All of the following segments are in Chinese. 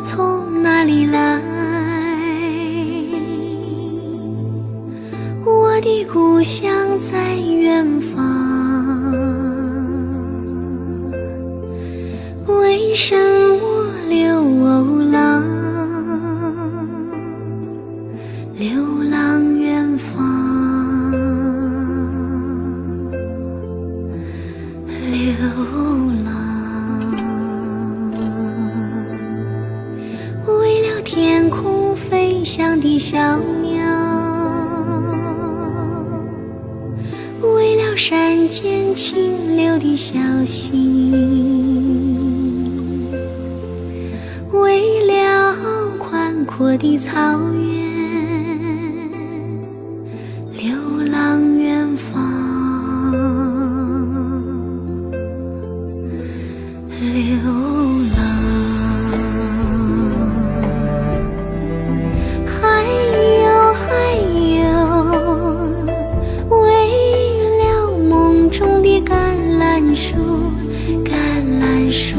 从哪里来？我的故乡在远方，为什么流浪？流浪远方，流浪，为了天空飞翔的小鸟，为了山间清流的小溪，为了宽阔的草原，流浪远方，流浪。还有，为了梦中的橄榄树，橄榄树，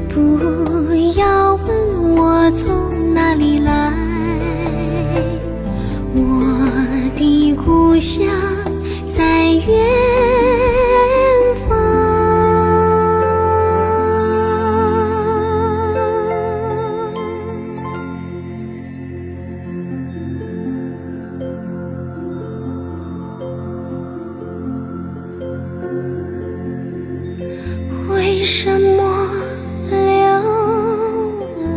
不要问我从哪里来，我的故乡在远方。为什么流浪？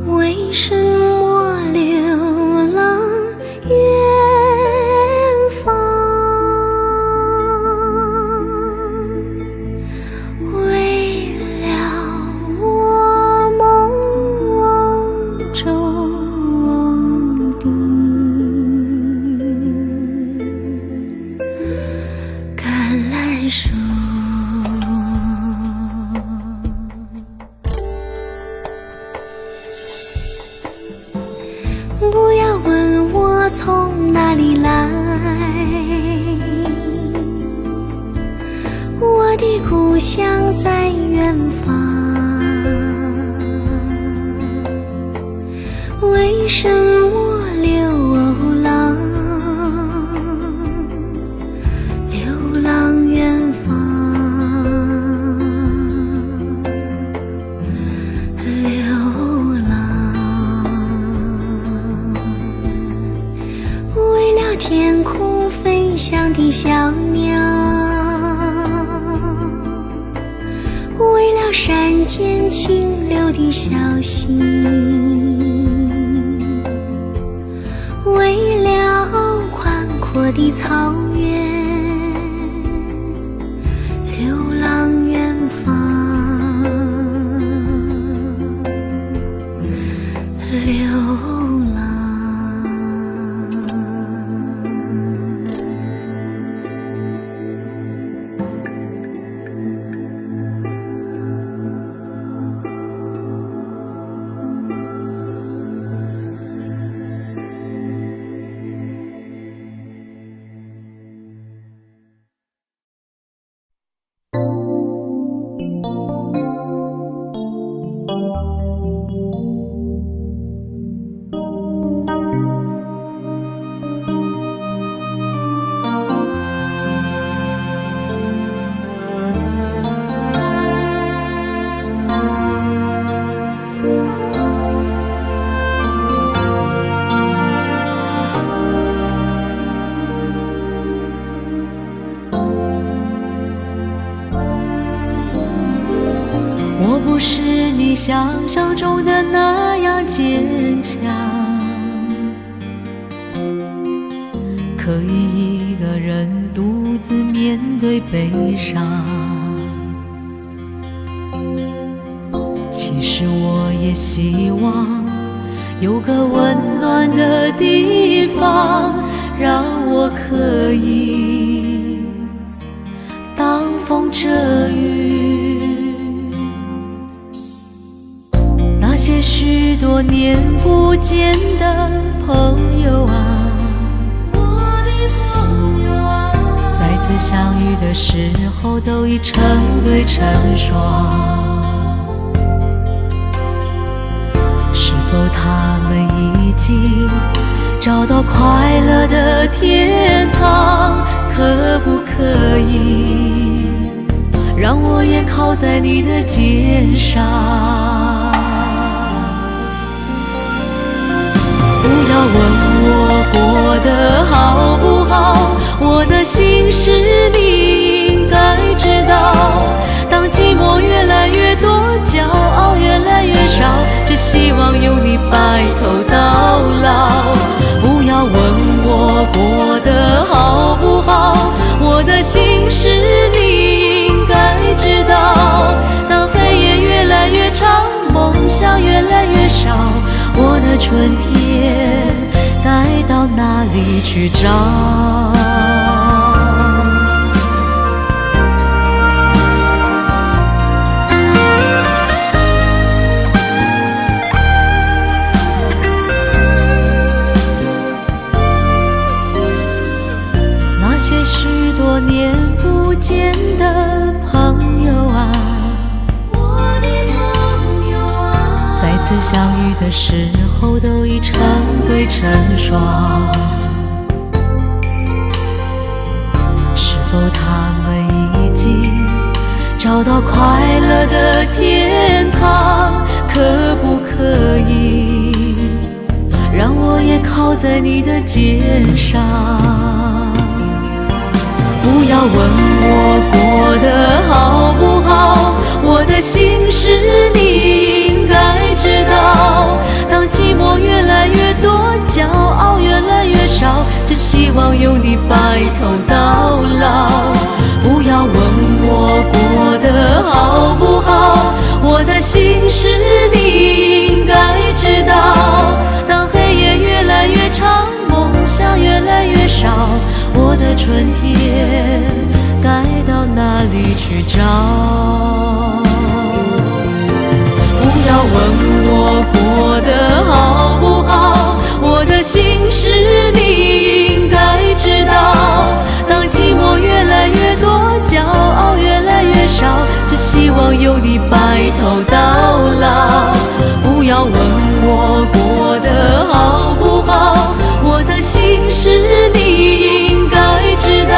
为什么流浪远方？为了我梦中的橄榄树。不要问我从哪里来，我的故乡在远方。为什么流浪？流浪远方，流浪，为了天空飞翔的小鸟，为了山间清流的小溪，为了宽阔的草原，流浪远方，流浪。我不是你想象中的那样坚强，可以一个人独自面对悲伤。其实我也希望有个温暖的地方，让我可以挡风遮雨。那些许多年不见的朋友啊，我的朋友啊，再次次相遇的时候都已成对成双，是否他们已经找到快乐的天堂？可不可以让我也靠在你的肩上？不要问我过得好不好，我的心事你应该知道。当寂寞越来越多，骄傲越来越少，只希望有你白头到老。不要问我过得好不好，我的心事你应该知道。当黑夜越来越长，梦想越来越少，我的春天该到哪里去找？那些许多年不见的朋友啊，再次相遇的时候都已成对成双，是否他们已经找到快乐的天堂？可不可以让我也靠在你的肩上？不要问我过得好不好，我的心事你应该知道。当寂寞越来越多，骄傲越来越少，只希望有你白头到老。不要问我过得好不好，我的心事你应该知道。当黑夜越来越长，梦想越来越少，我的春天该到哪里去找？不要问我过得好不好，我的心事你应该知道。当寂寞越来越多，骄傲越来越少，只希望有你白头到老。不要问我过得好不好，我的心事你应该知道。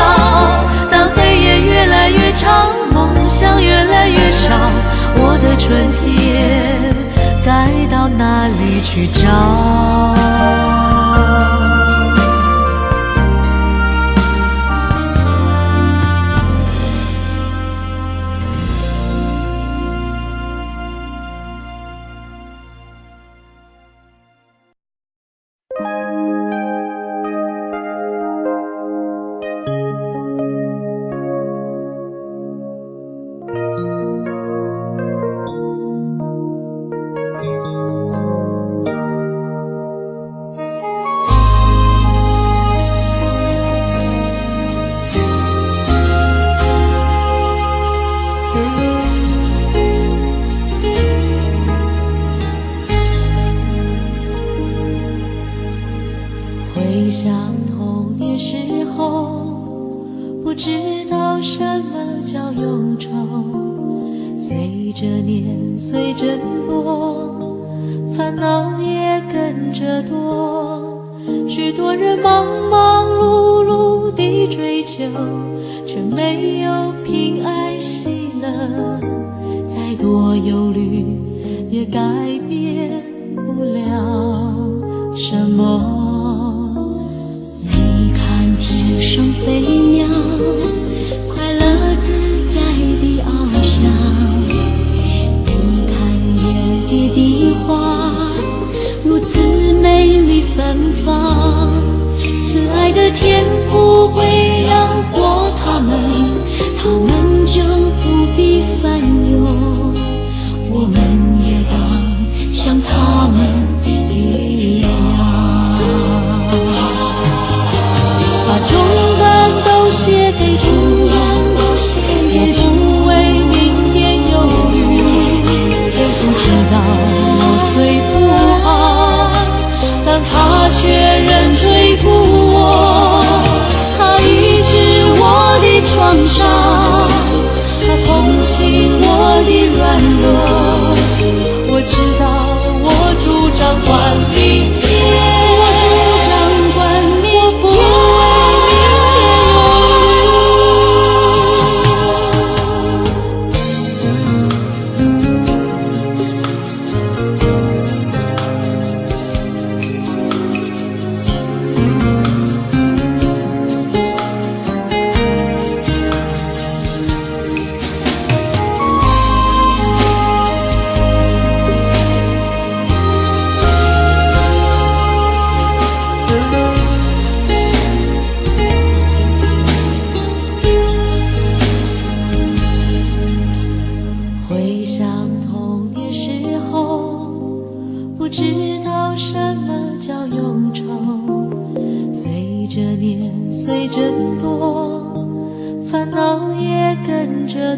当黑夜越来越长，梦想越来越少，我的春天该到哪里去找？回想童年时候，不知道什么叫忧愁，随着年岁增多，烦恼也跟着多。许多人忙忙碌碌地追求，却没有平安喜乐，再多忧虑也改变不了什么。天上飞鸟，快乐自在地翱翔。你看野地的花，如此美丽芬芳。慈爱的天父会养活它们，它们就不必烦忧。我们也当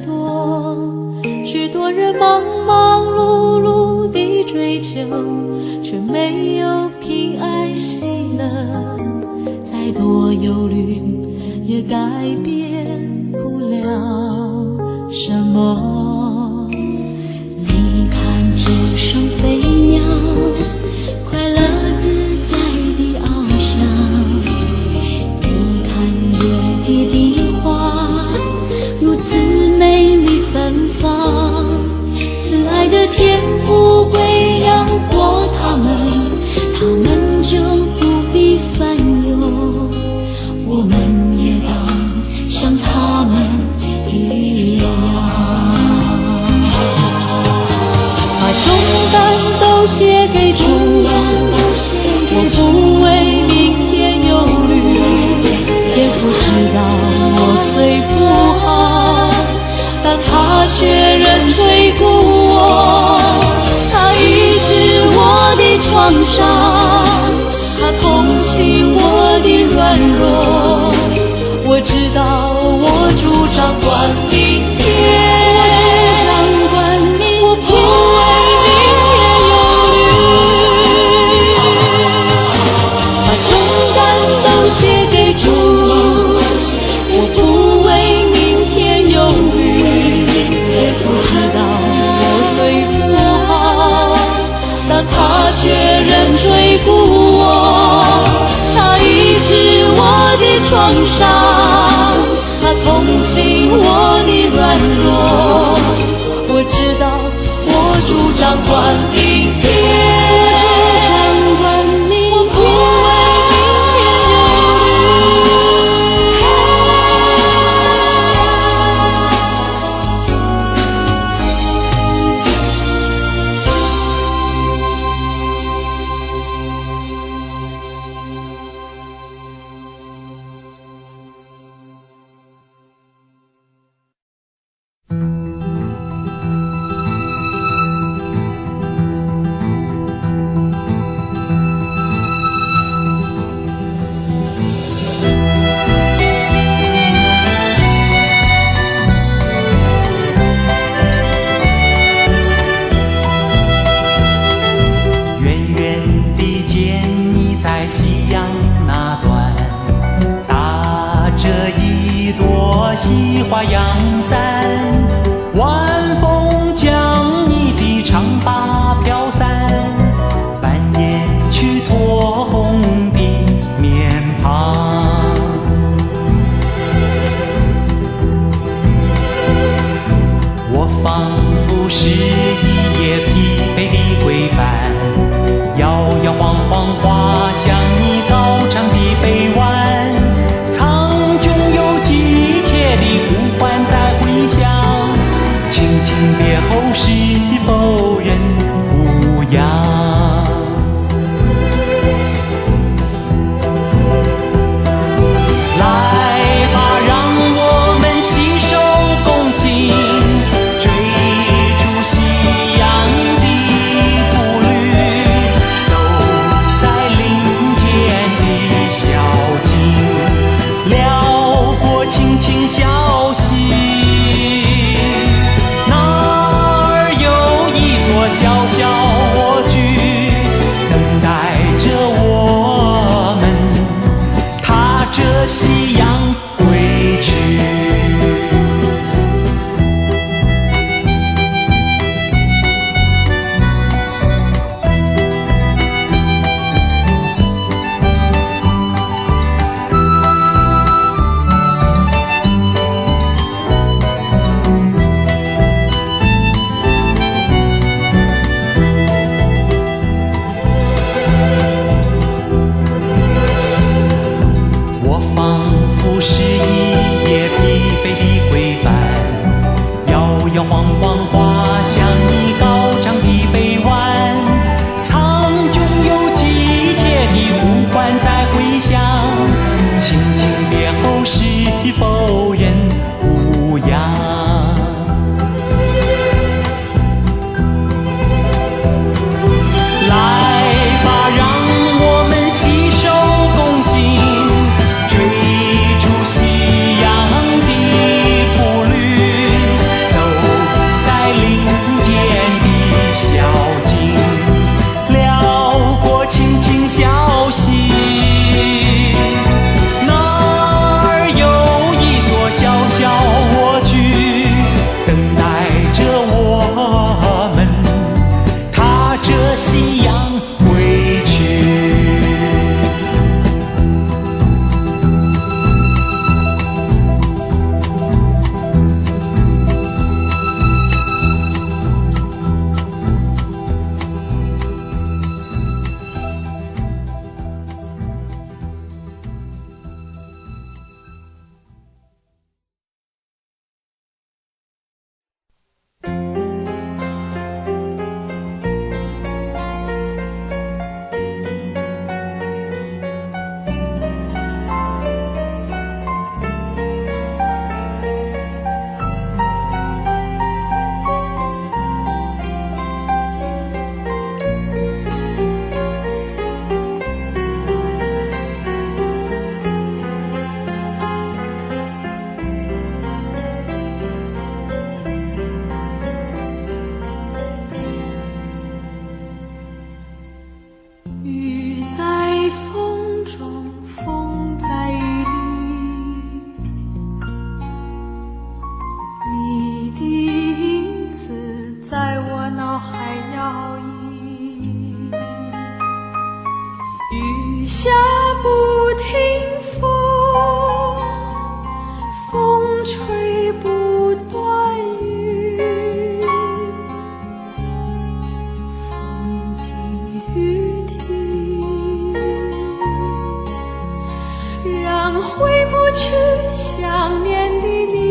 多，许多人忙忙碌碌地追求，却没有平安喜乐，再多忧虑也改变不了什么。你看天上飞鸟，快乐自在地翱翔，你看野地的花如此美丽芬芳，慈爱的天父会养活他们，他们就不必烦忧，我们也当像他们一样，把重担都卸给主，我不为明天忧虑，天父知道我虽不好，但他却仍垂顾我，他医治我的创伤，他同情我的软弱，我知道我主掌管明天，我不为明天忧虑，把重担都卸给主，我不为明天忧虑，我知道我虽不好，但他却仍追顾我，他医治我的创伤，他同情我的软弱，我知道我主掌管明天，我不为明天忧虑。你的影子在我脑海摇曳，雨下不停风，风吹不断雨，风静雨停，让回不去想念的你。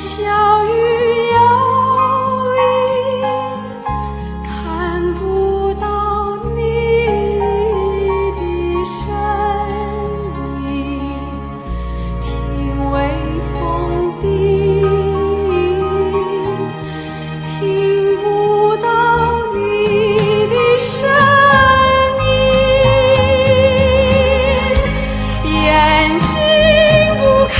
小雨摇曳，看不到你的身影，听微风低，听不到你的声音，眼睛不看。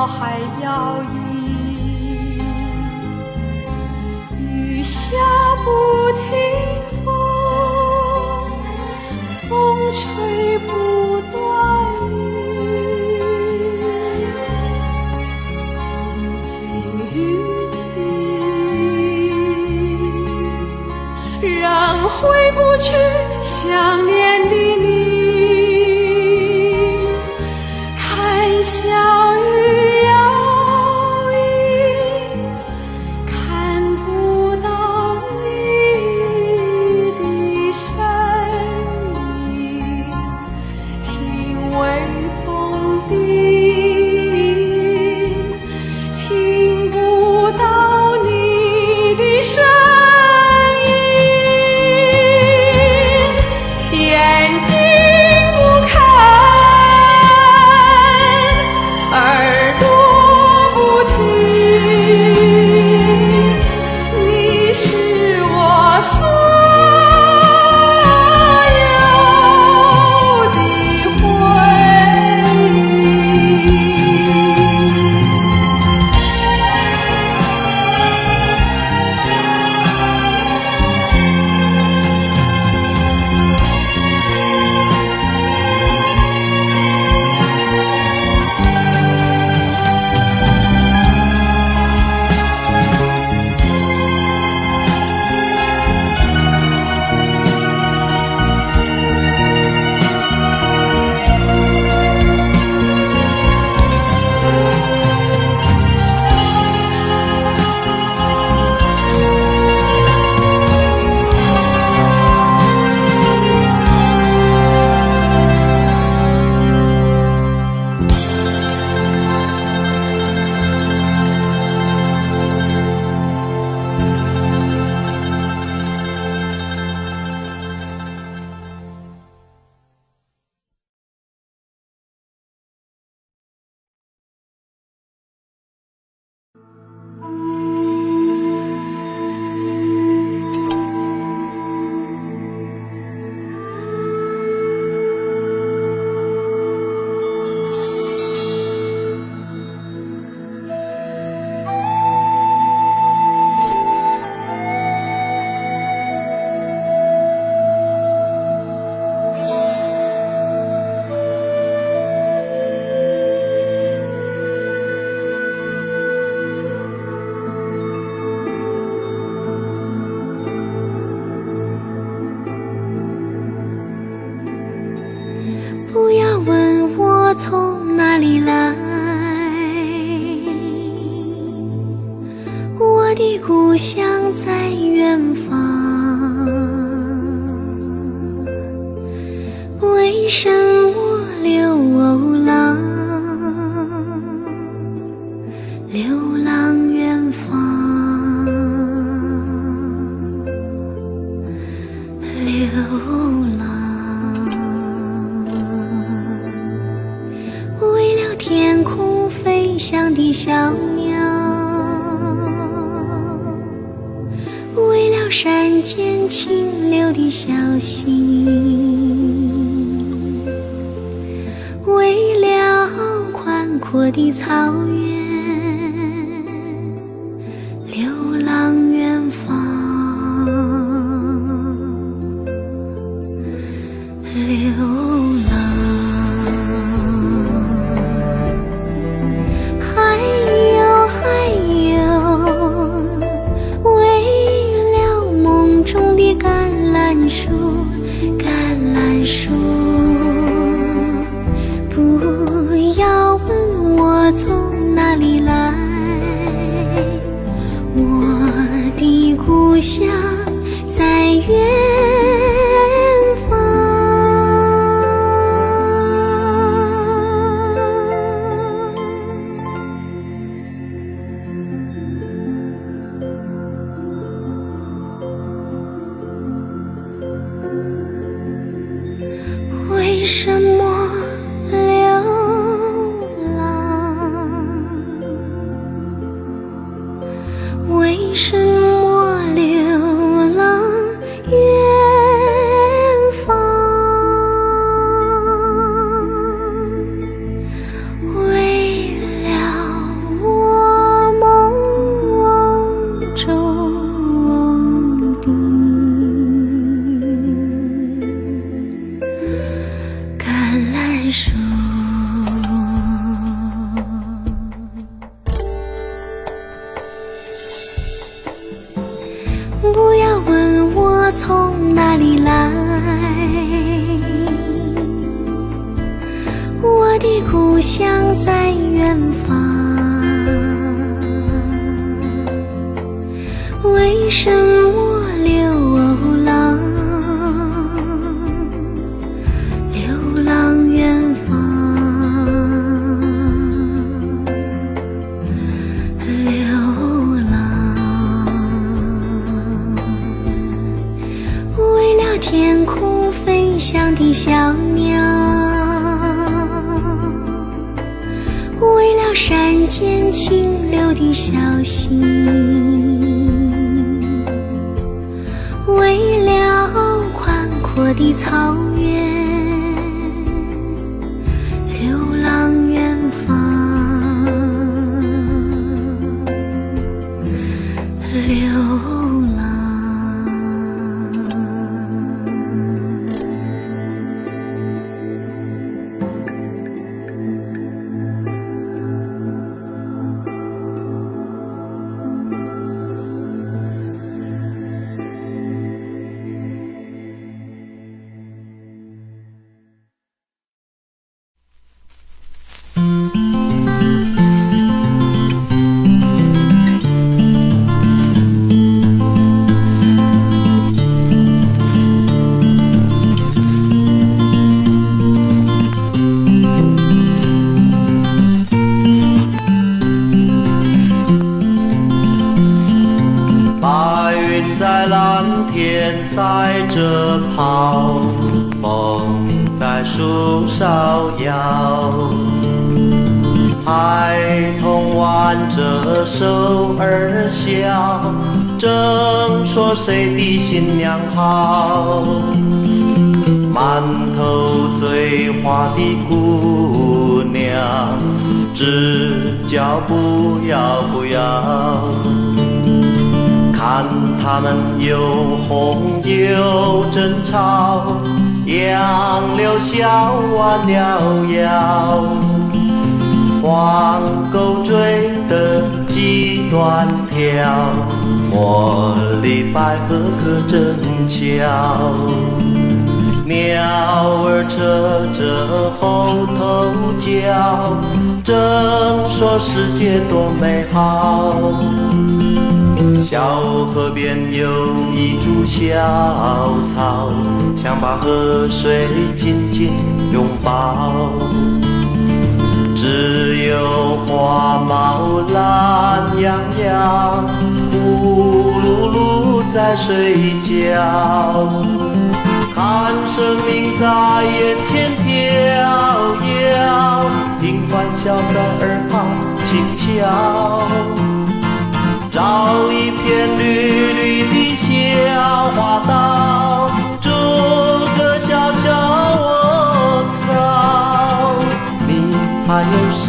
还摇曳，雨下不停风，风吹不断雨，风静雨停，让回不去想念的你，看小雨眼睛的故乡在远方，为什么流浪？流浪远方，流浪，为了天空飞翔的小鸟，为了山间清流的小溪，为了宽阔的草原，流浪远方，流浪。还有，为了梦中的橄榄树，橄榄树，不要问我从哪里来，我的故乡在远方。为什么流浪？为什么流浪远方？为了我梦中的橄榄树。不要问我从哪里来，我的故乡在远方。为什么流浪？流浪远方，流浪，为了天空飞翔的小鸟，为了山间清流的小溪，为了宽阔的草原，流浪远方，流浪。赛着跑，风在树梢摇，孩童挽着手儿笑，正说谁的新娘好。满头醉花的姑娘，只叫不要不要，看他们又哄又争吵，杨柳小弯摇摇，黄狗追得几端跳，茉莉百合可真巧。鸟儿扯着后头叫，正说世界多美好。小河边有一株小草，想把河水紧紧拥抱。只有花毛懒洋洋，呼噜噜在睡觉，看生命在眼前飘摇，听欢笑在耳旁轻悄，找一片绿绿的小花道，筑个小小窝巢。你还有什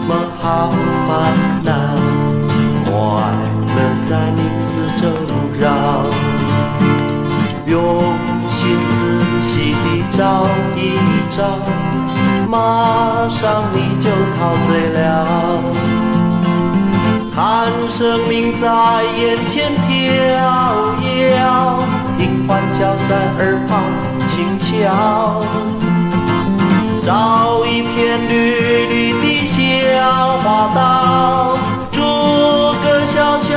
么好烦恼？快乐在你四周绕，用心仔细地找一找，马上你就陶醉了。看生命在眼前飘摇，听欢笑在耳旁轻悄，找一片绿绿的小花道，筑个小小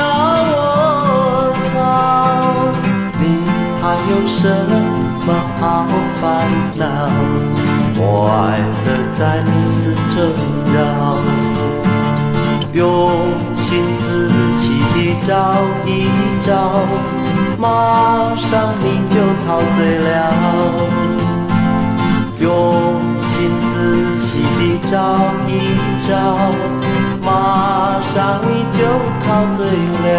窝巢。你还有什么好烦恼？快乐在你四周绕，用心仔细地找一找，马上你就陶醉了。用心仔细地找一找，马上你就陶醉了。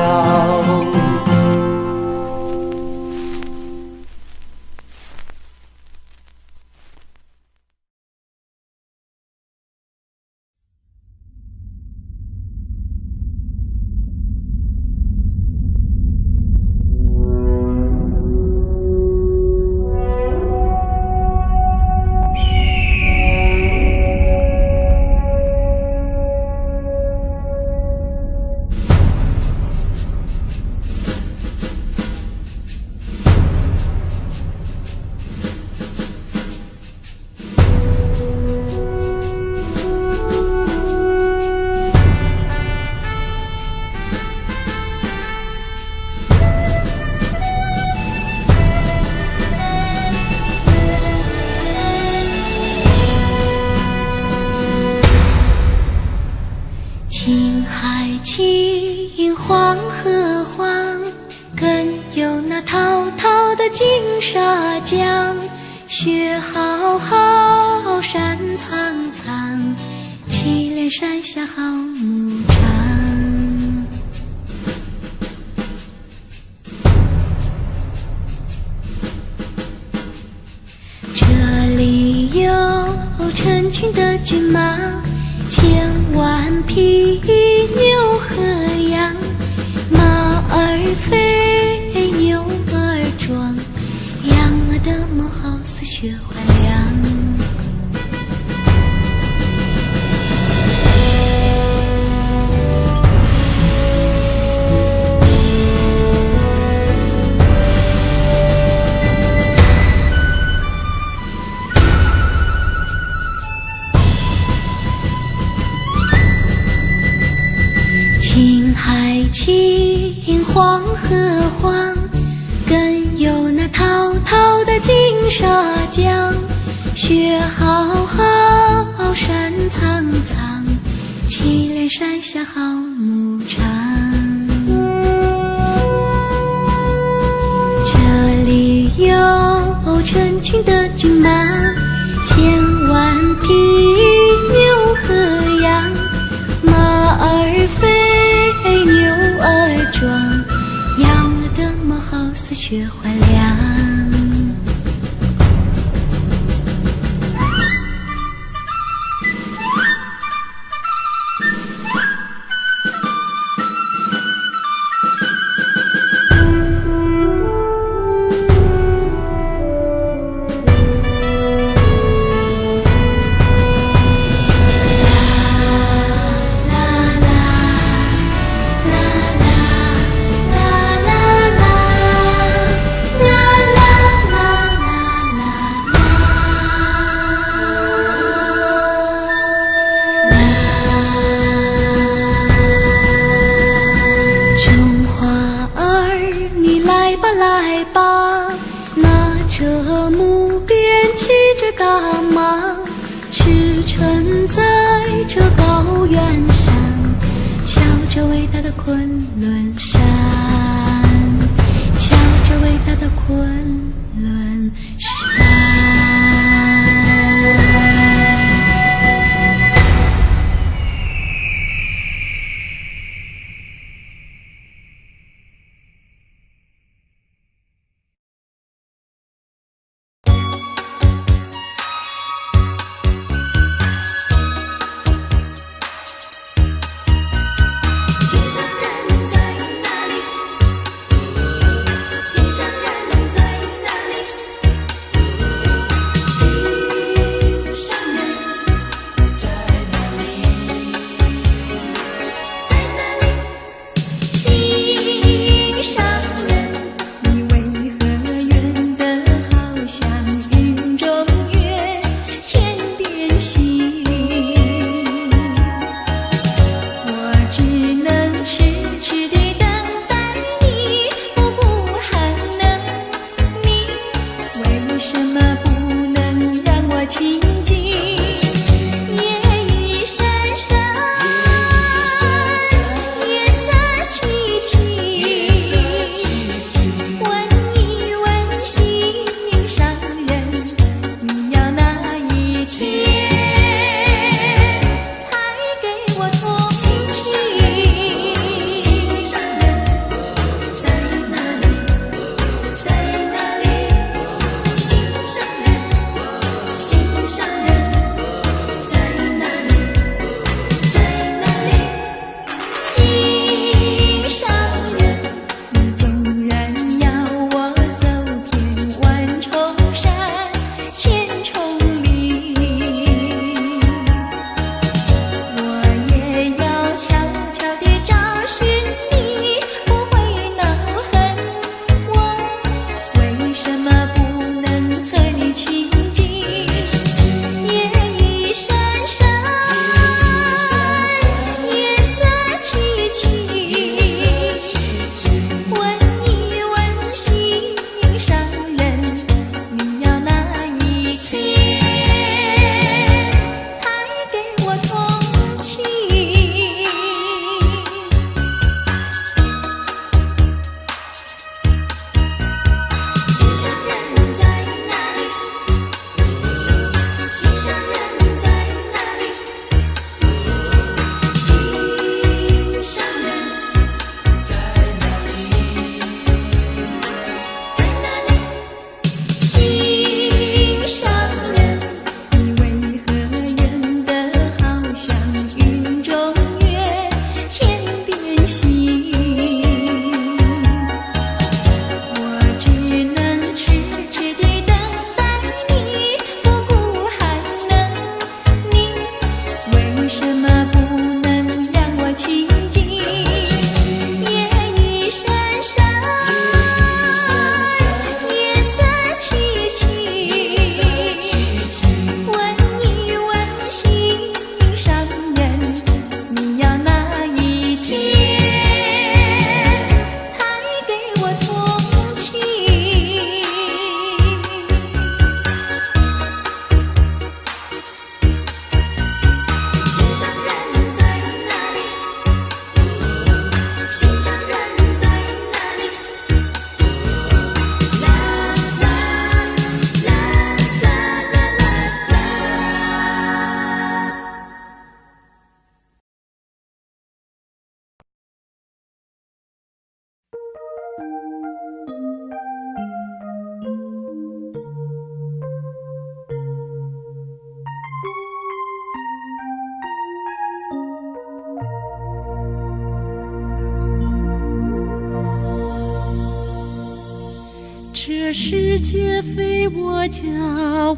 青海青，黄河黄，更有那滔滔的金沙江。雪浩浩，山苍苍，祁连山下好牧场。这里有成群的骏马，千万匹牛和羊，马儿肥，牛儿壮，羊儿的毛好似雪花亮。青海青，黄河黄，更有那滔滔的金沙江。雪浩浩，山苍苍，祁连山下好牧场。这里有成群的骏马，千万匹牛和羊，马儿肥，牛儿壮，羊儿的毛好似雪花亮。啦啦啦啦啦啦啦着伟大的昆仑山，瞧着伟大的昆仑山。这世界非我家，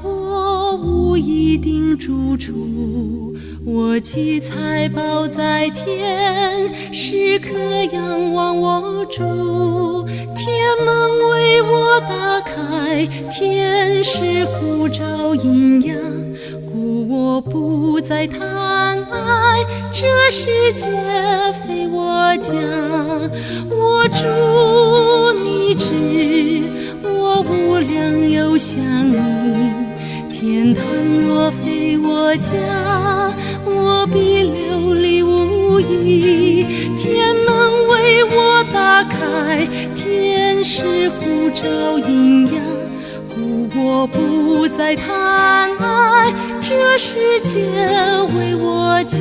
我无一定住处。我积财宝在天，时刻仰望我主。天门为我打开，天使呼召阴阳，故我不再贪爱。这世界非我家，我主你知。我无量又想你，天堂若非我家，我必流离无如意，天门为我打开，天使呼召阴阳，故我不再贪爱，这世界为我家，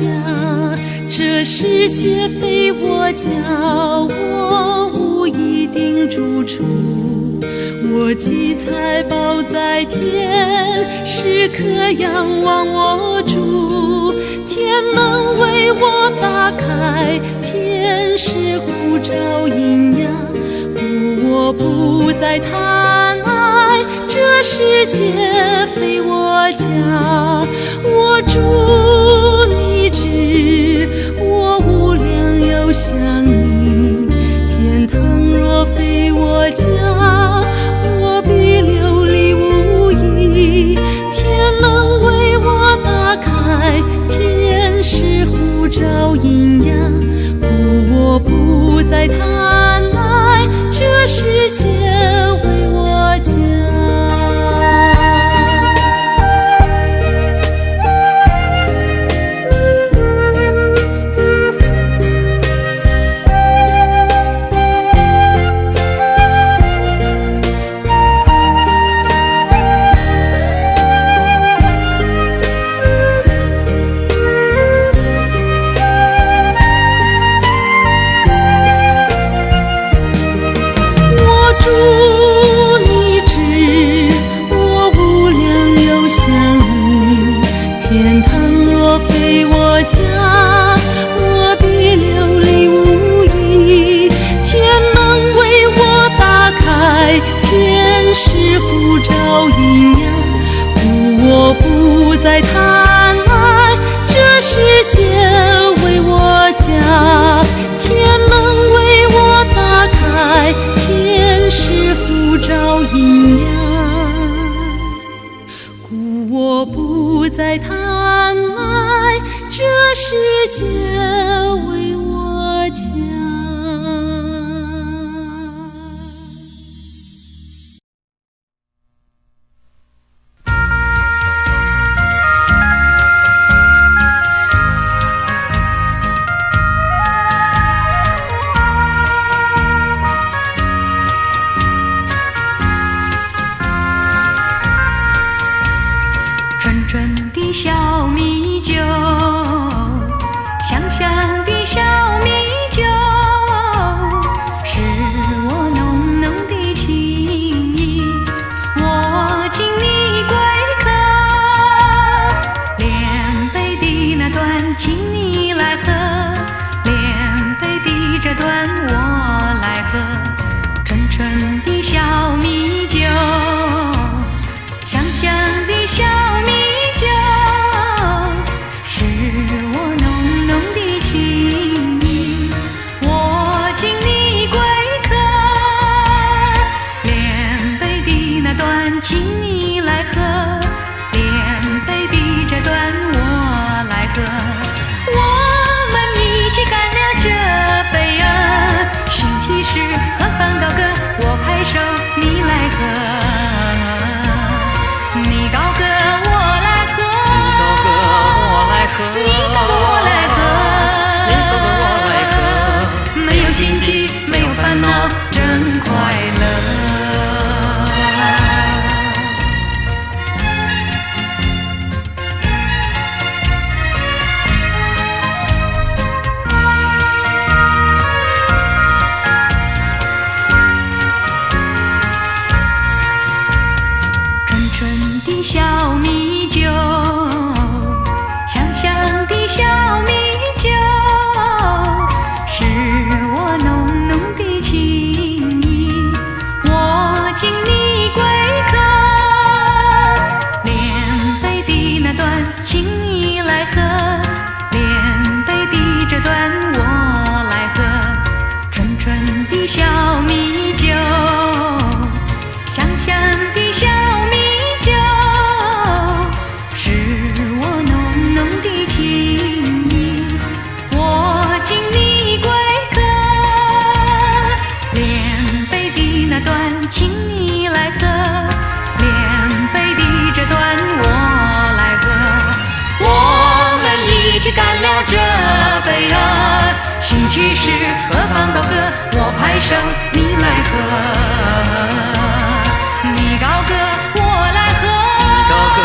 这世界非我家，我无一定住处。我积财宝在天，时刻仰望我主。天门为我打开，天使呼召阴阳，故我不再贪爱，这世界非我家。我主你知，我无量有想你，天堂若非我家，我必流离无依。天门为我打开，天使呼召阴阳，故我不再贪爱，这世界为我家。主你知，我无量有想你，天堂若非我家，我必流离无依。天门为我打开，天使呼召阴阳，故我不再贪爱，这世界为我家。天门为我打开，天使呼召阴阳，故我不再贪爱，这世界为我家。纯纯的小米酒，香香的小米酒，是我浓浓的情意。我敬你贵客，连杯的那段请你来喝，连杯的这段我来喝。纯纯的小米酒，香香的小米酒，是我浓浓的情意。我敬你贵客，连杯的那段请你来喝，连杯的这段我来喝。我们一起干了这杯啊，寻其实何方高歌，我拍手你来喝。你高歌我来喝，你高歌我来喝，没有心悸，没有烦恼，真快乐。纯纯的小米酒，香香的小米酒，是我浓浓的情意。我敬你贵客，连杯的那段请你来喝，连杯的这段我来喝。纯纯的小米酒，香香的小米酒，是我浓浓的情意。我敬你贵客，连杯的那段请你来喝，连杯的这段我来喝。我们一起干了这杯啊，兴起时何方高歌，我拍手你来和，你高歌我来和，你高歌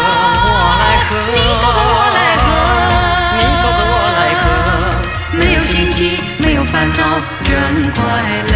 我来和，你高歌我来和，你高歌我来和，没有心悸，没有烦恼，真快乐。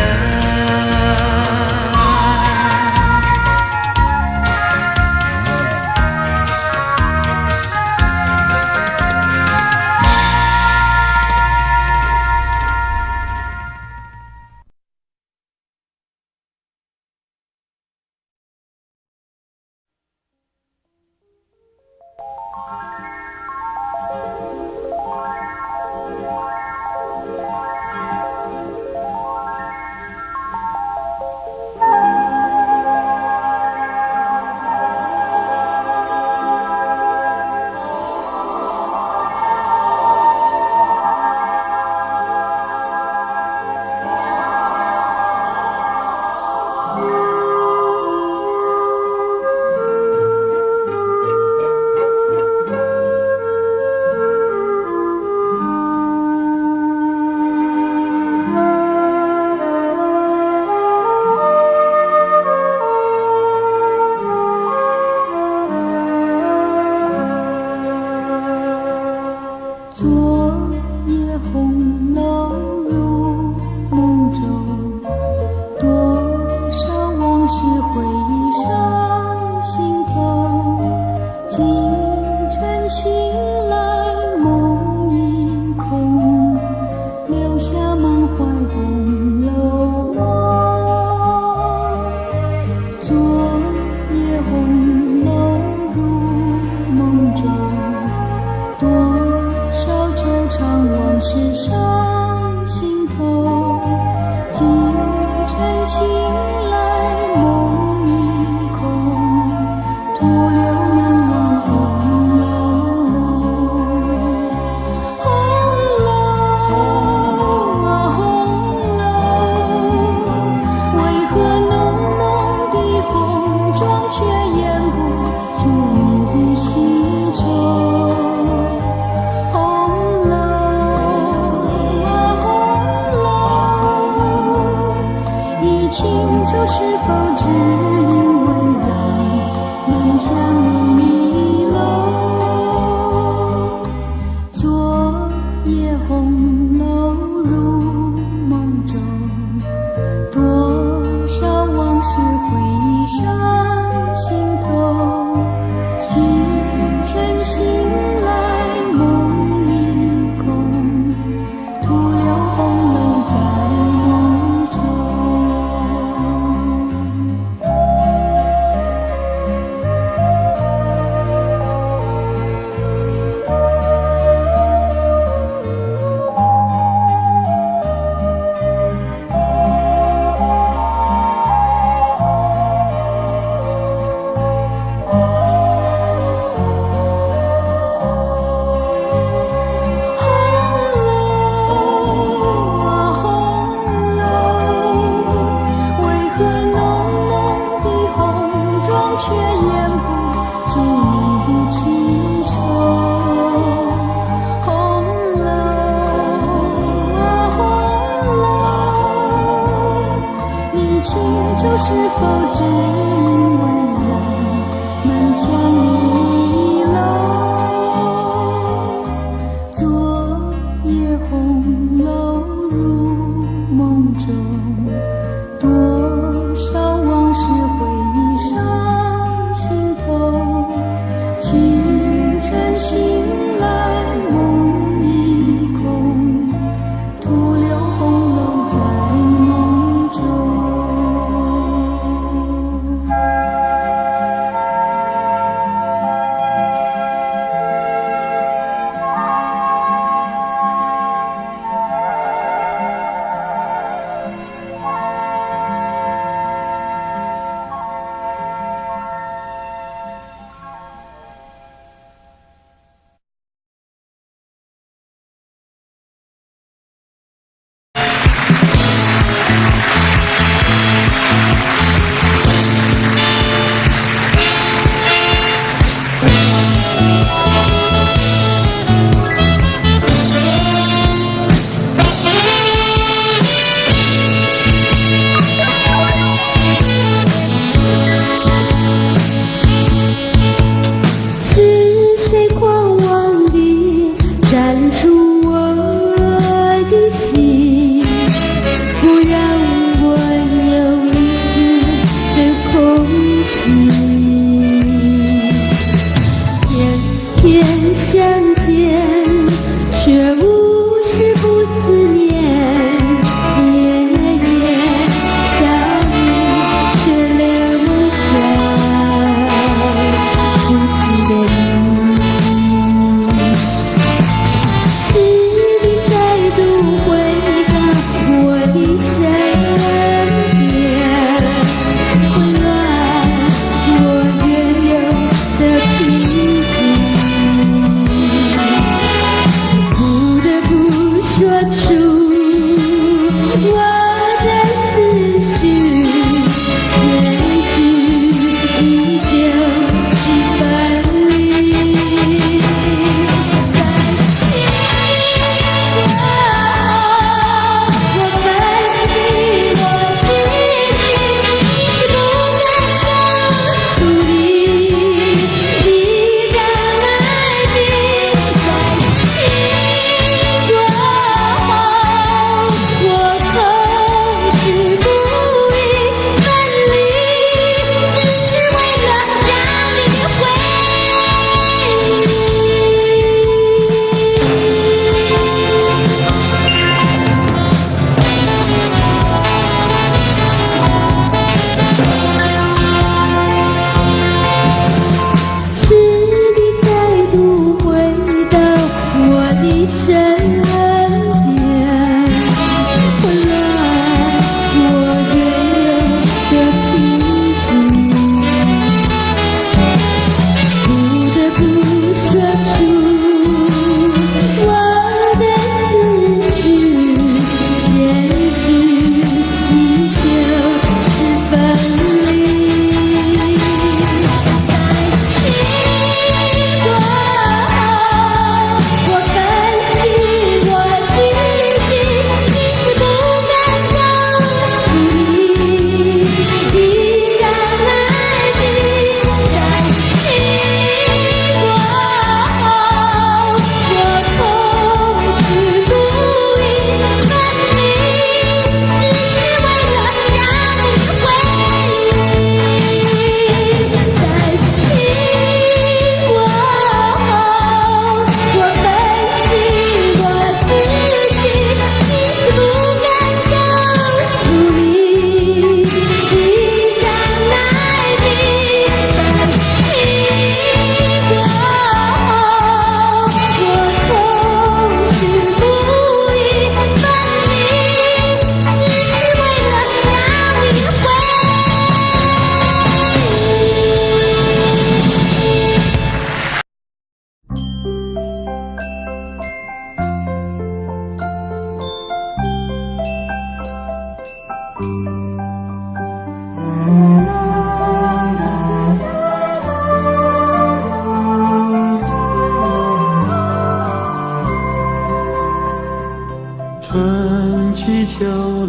春去秋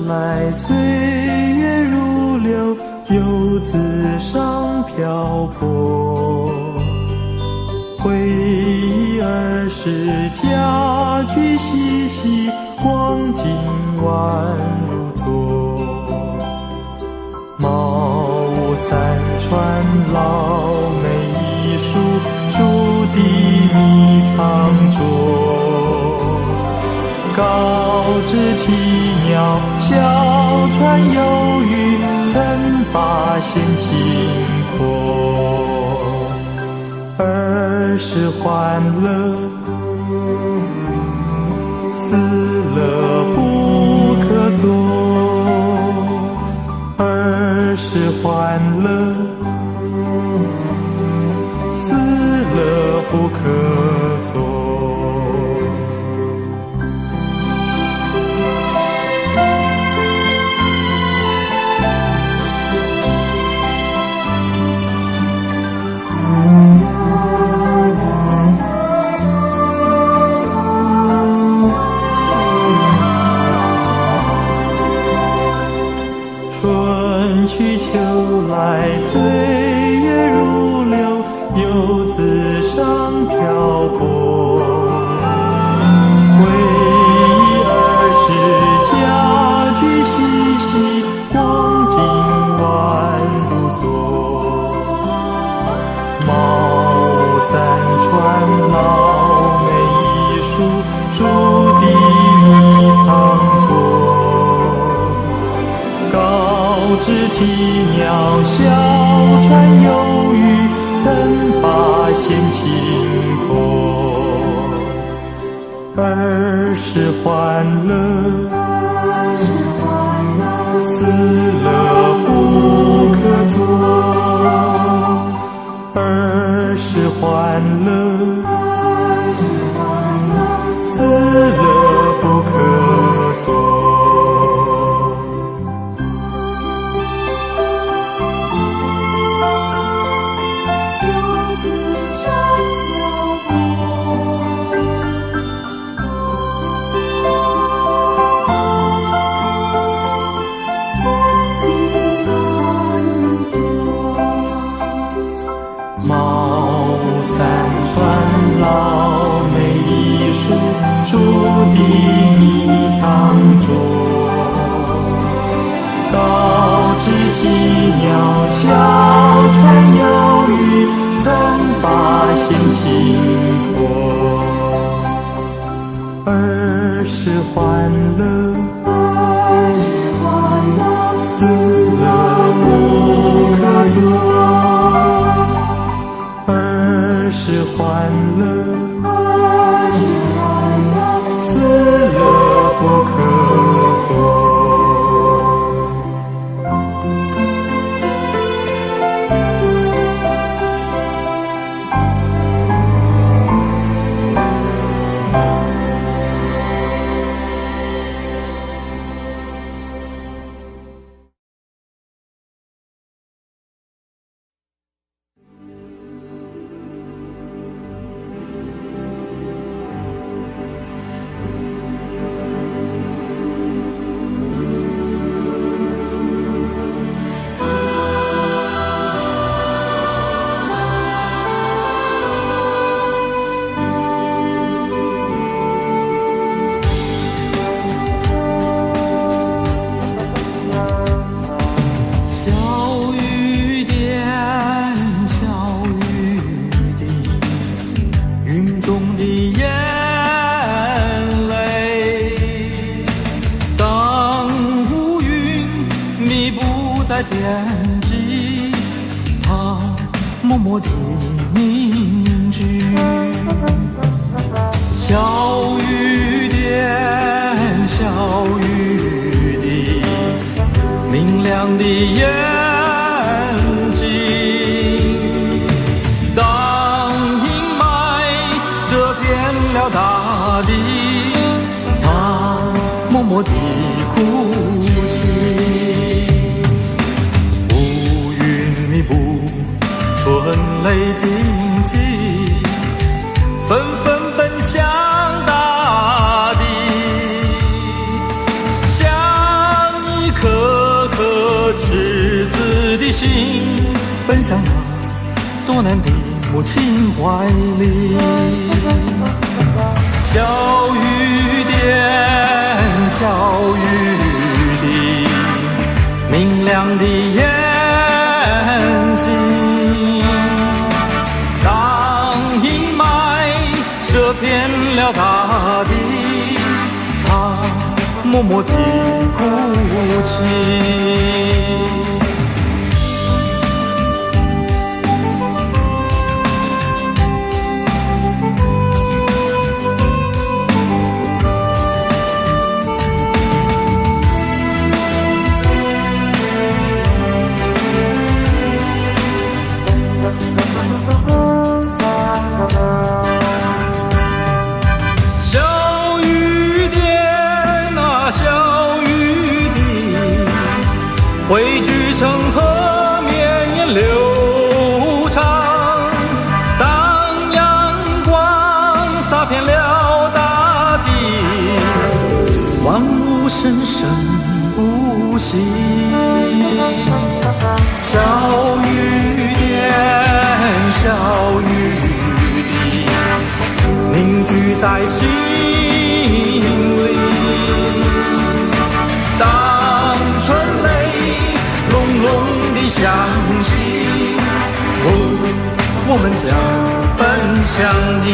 来，岁月如流，游子尚漂泊。回忆儿时家居嬉戏，光景宛如昨。茅屋三川，老梅一树，树底觅藏着。高枝啼鸟，小船游鱼，曾把闲情托。儿时欢乐，死了不可作。儿时欢乐，死了不可作。春去秋来，岁月如流，游子尚漂泊。回忆儿时家居嬉戏，光景宛如昨。茅屋三川，老梅一树，树底觅藏着。高枝啼鸟，小船游鱼，曾把闲情托。儿时欢乐，死了不可作。儿时欢乐，死了不可作。茅屋三川，老梅一树，树底觅藏着。高枝啼鸟，小船游鱼，曾把闲情托。儿时欢乐，死了不可作。儿时欢乐，死了不可作。在天际，它默默地凝聚。小雨点，小雨滴，明亮的眼睛。当阴霾遮遍了大地，它默默地哭泣。的心奔向那多难的母亲怀里。小雨点，小雨滴，明亮的眼睛。当阴霾遮遍了大地，它默默地哭泣。小雨点啊，小雨滴，汇聚成河，绵延流长。当阳光洒遍了大地，万物生生不息。小雨点，小雨滴，凝聚在心里。当春雷隆隆地响起，我们将奔向你。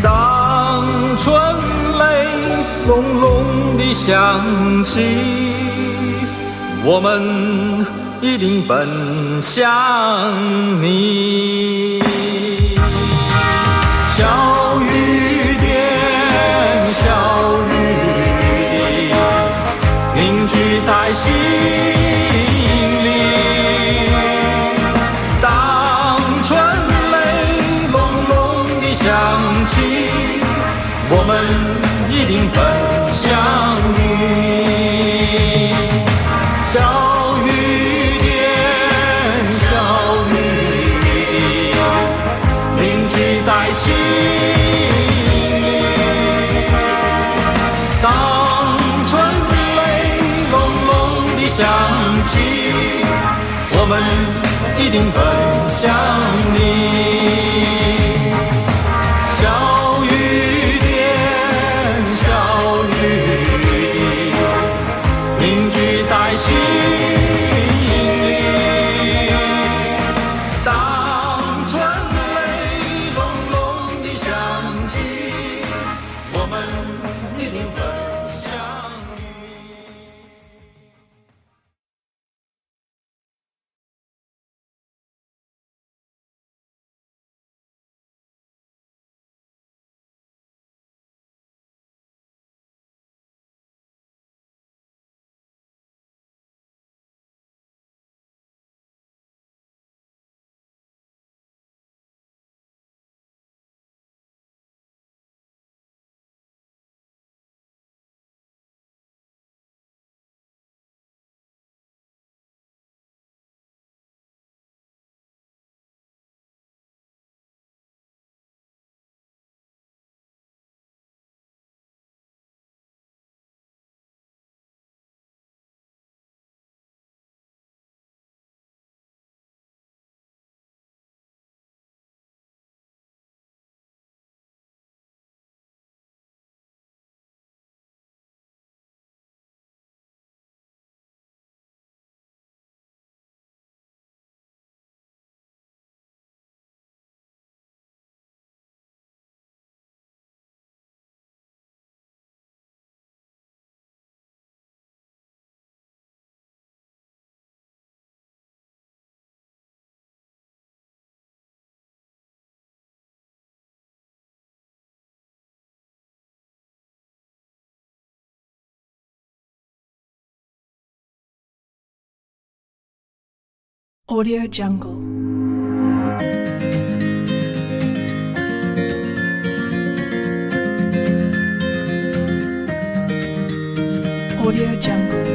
当春雷隆隆地响起，我们一定奔向你。小雨点，小雨滴，凝聚在心里。当春雷隆隆地响起，我们一定奔向你。小雨点，小雨滴，凝聚在心里。当春雷隆隆地响起，我们一定奔向你。小雨点，小雨滴，凝聚在心里。当春雷隆隆地响起，我们一定奔向你。Audio Jungle. Audio Jungle.